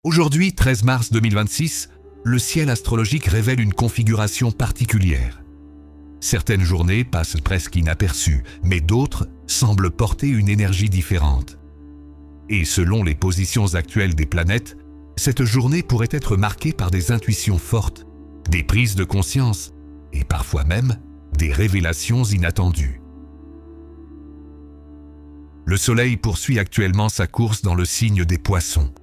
Aujourd'hui, 13 mars 2026, le ciel astrologique révèle une configuration particulière. Certaines journées passent presque inaperçues, mais d'autres semblent porter une énergie différente. Et selon les positions actuelles des planètes, cette journée pourrait être marquée par des intuitions fortes, des prises de conscience et parfois même des révélations inattendues. Le Soleil poursuit actuellement sa course dans le signe des Poissons.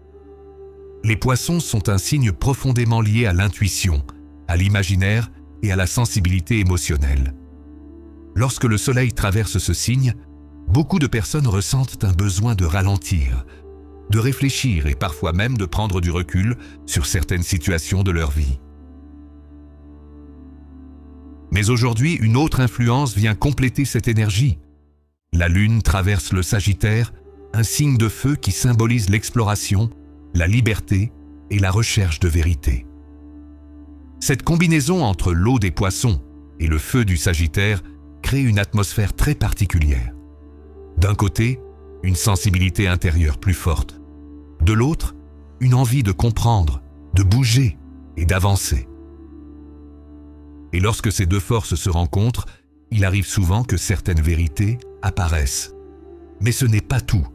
Les Poissons sont un signe profondément lié à l'intuition, à l'imaginaire et à la sensibilité émotionnelle. Lorsque le Soleil traverse ce signe, beaucoup de personnes ressentent un besoin de ralentir, de réfléchir et parfois même de prendre du recul sur certaines situations de leur vie. Mais aujourd'hui, une autre influence vient compléter cette énergie. La Lune traverse le Sagittaire, un signe de feu qui symbolise l'exploration, la liberté et la recherche de vérité. Cette combinaison entre l'eau des Poissons et le feu du Sagittaire crée une atmosphère très particulière. D'un côté, une sensibilité intérieure plus forte. De l'autre, une envie de comprendre, de bouger et d'avancer. Et lorsque ces deux forces se rencontrent, il arrive souvent que certaines vérités apparaissent. Mais ce n'est pas tout.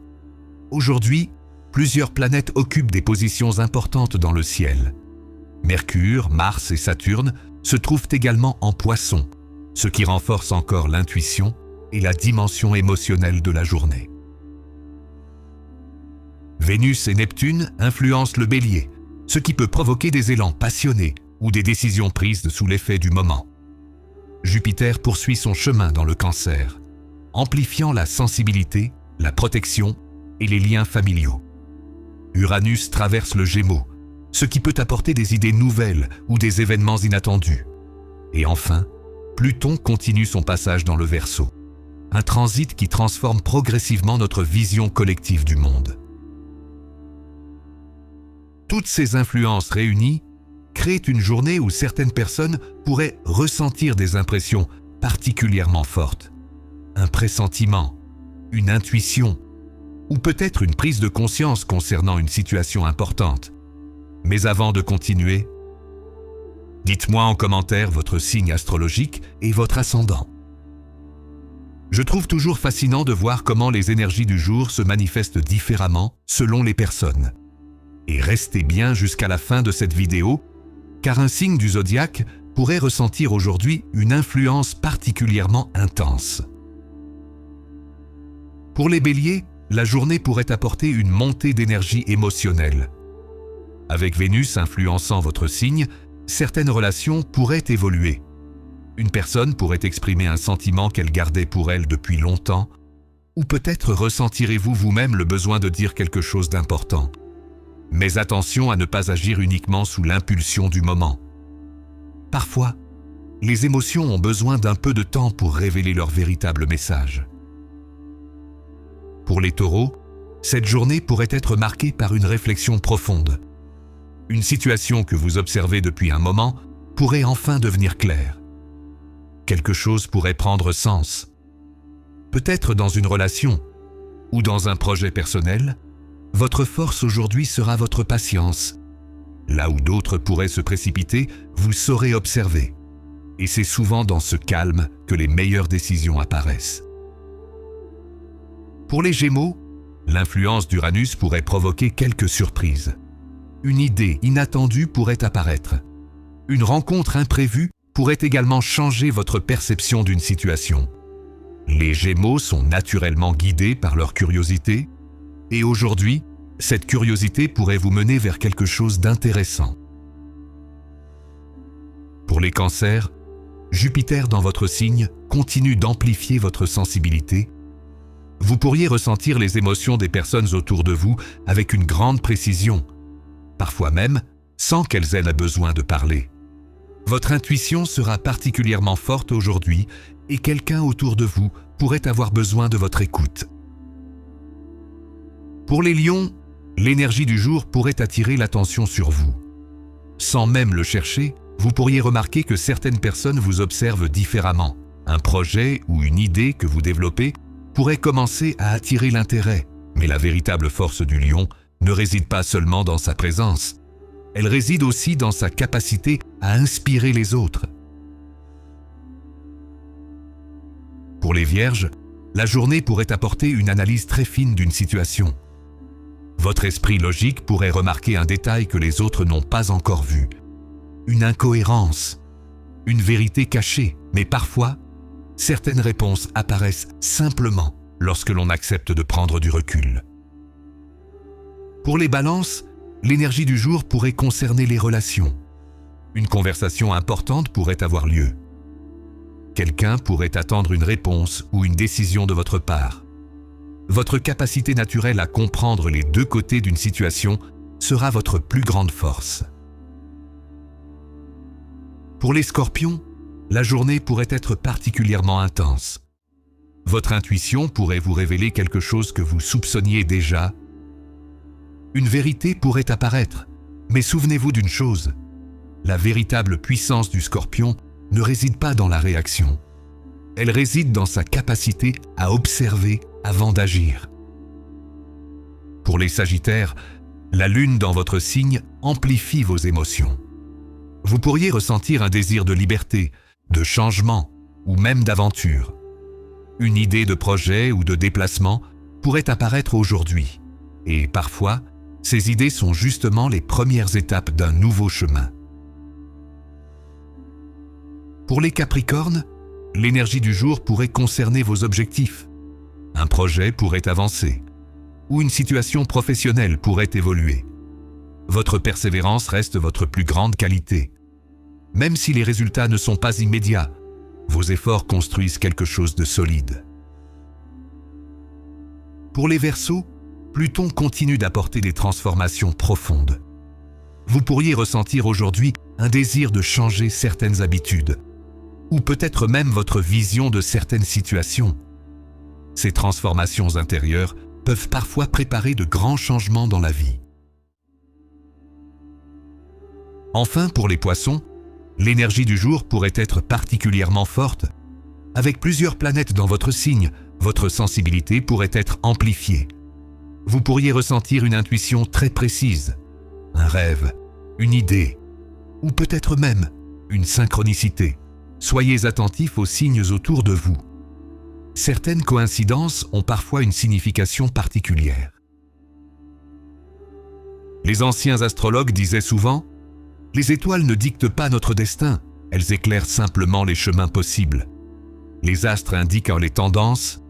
Aujourd'hui, plusieurs planètes occupent des positions importantes dans le ciel. Mercure, Mars et Saturne se trouvent également en Poissons, ce qui renforce encore l'intuition et la dimension émotionnelle de la journée. Vénus et Neptune influencent le Bélier, ce qui peut provoquer des élans passionnés ou des décisions prises sous l'effet du moment. Jupiter poursuit son chemin dans le Cancer, amplifiant la sensibilité, la protection et les liens familiaux. Uranus traverse le Gémeaux, ce qui peut apporter des idées nouvelles ou des événements inattendus. Et enfin, Pluton continue son passage dans le Verseau, un transit qui transforme progressivement notre vision collective du monde. Toutes ces influences réunies créent une journée où certaines personnes pourraient ressentir des impressions particulièrement fortes, un pressentiment, une intuition, ou peut-être une prise de conscience concernant une situation importante. Mais avant de continuer, dites-moi en commentaire votre signe astrologique et votre ascendant. Je trouve toujours fascinant de voir comment les énergies du jour se manifestent différemment selon les personnes. Et restez bien jusqu'à la fin de cette vidéo, car un signe du zodiaque pourrait ressentir aujourd'hui une influence particulièrement intense. Pour les béliers, la journée pourrait apporter une montée d'énergie émotionnelle. Avec Vénus influençant votre signe, certaines relations pourraient évoluer. Une personne pourrait exprimer un sentiment qu'elle gardait pour elle depuis longtemps, ou peut-être ressentirez-vous vous-même le besoin de dire quelque chose d'important. Mais attention à ne pas agir uniquement sous l'impulsion du moment. Parfois, les émotions ont besoin d'un peu de temps pour révéler leur véritable message. Pour les taureaux, cette journée pourrait être marquée par une réflexion profonde. Une situation que vous observez depuis un moment pourrait enfin devenir claire. Quelque chose pourrait prendre sens. Peut-être dans une relation ou dans un projet personnel, votre force aujourd'hui sera votre patience. Là où d'autres pourraient se précipiter, vous saurez observer. Et c'est souvent dans ce calme que les meilleures décisions apparaissent. Pour les Gémeaux, l'influence d'Uranus pourrait provoquer quelques surprises. Une idée inattendue pourrait apparaître. Une rencontre imprévue pourrait également changer votre perception d'une situation. Les Gémeaux sont naturellement guidés par leur curiosité, et aujourd'hui, cette curiosité pourrait vous mener vers quelque chose d'intéressant. Pour les Cancers, Jupiter dans votre signe continue d'amplifier votre sensibilité. Vous pourriez ressentir les émotions des personnes autour de vous avec une grande précision, parfois même sans qu'elles aient besoin de parler. Votre intuition sera particulièrement forte aujourd'hui et quelqu'un autour de vous pourrait avoir besoin de votre écoute. Pour les Lions, l'énergie du jour pourrait attirer l'attention sur vous. Sans même le chercher, vous pourriez remarquer que certaines personnes vous observent différemment. Un projet ou une idée que vous développez pourrait commencer à attirer l'intérêt, mais la véritable force du Lion ne réside pas seulement dans sa présence, elle réside aussi dans sa capacité à inspirer les autres. Pour les Vierges, la journée pourrait apporter une analyse très fine d'une situation. Votre esprit logique pourrait remarquer un détail que les autres n'ont pas encore vu, une incohérence, une vérité cachée, mais parfois, certaines réponses apparaissent simplement lorsque l'on accepte de prendre du recul. Pour les Balances, l'énergie du jour pourrait concerner les relations. Une conversation importante pourrait avoir lieu. Quelqu'un pourrait attendre une réponse ou une décision de votre part. Votre capacité naturelle à comprendre les deux côtés d'une situation sera votre plus grande force. Pour les Scorpions, la journée pourrait être particulièrement intense. Votre intuition pourrait vous révéler quelque chose que vous soupçonniez déjà. Une vérité pourrait apparaître, mais souvenez-vous d'une chose, la véritable puissance du Scorpion ne réside pas dans la réaction. Elle réside dans sa capacité à observer avant d'agir. Pour les Sagittaires, la Lune dans votre signe amplifie vos émotions. Vous pourriez ressentir un désir de liberté, de changement ou même d'aventure. Une idée de projet ou de déplacement pourrait apparaître aujourd'hui. Et parfois, ces idées sont justement les premières étapes d'un nouveau chemin. Pour les Capricornes, l'énergie du jour pourrait concerner vos objectifs. Un projet pourrait avancer, ou une situation professionnelle pourrait évoluer. Votre persévérance reste votre plus grande qualité. Même si les résultats ne sont pas immédiats, vos efforts construisent quelque chose de solide. Pour les Verseaux, Pluton continue d'apporter des transformations profondes. Vous pourriez ressentir aujourd'hui un désir de changer certaines habitudes, ou peut-être même votre vision de certaines situations. Ces transformations intérieures peuvent parfois préparer de grands changements dans la vie. Enfin, pour les Poissons, l'énergie du jour pourrait être particulièrement forte. Avec plusieurs planètes dans votre signe, votre sensibilité pourrait être amplifiée. Vous pourriez ressentir une intuition très précise, un rêve, une idée, ou peut-être même une synchronicité. Soyez attentifs aux signes autour de vous. Certaines coïncidences ont parfois une signification particulière. Les anciens astrologues disaient souvent « Les étoiles ne dictent pas notre destin, elles éclairent simplement les chemins possibles. Les astres indiquent les tendances,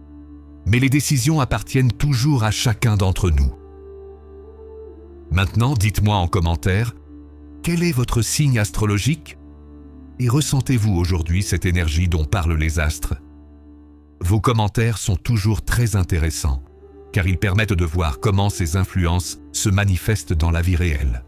mais les décisions appartiennent toujours à chacun d'entre nous. » Maintenant, dites-moi en commentaire, quel est votre signe astrologique et ressentez-vous aujourd'hui cette énergie dont parlent les astres? Vos commentaires sont toujours très intéressants, car ils permettent de voir comment ces influences se manifestent dans la vie réelle.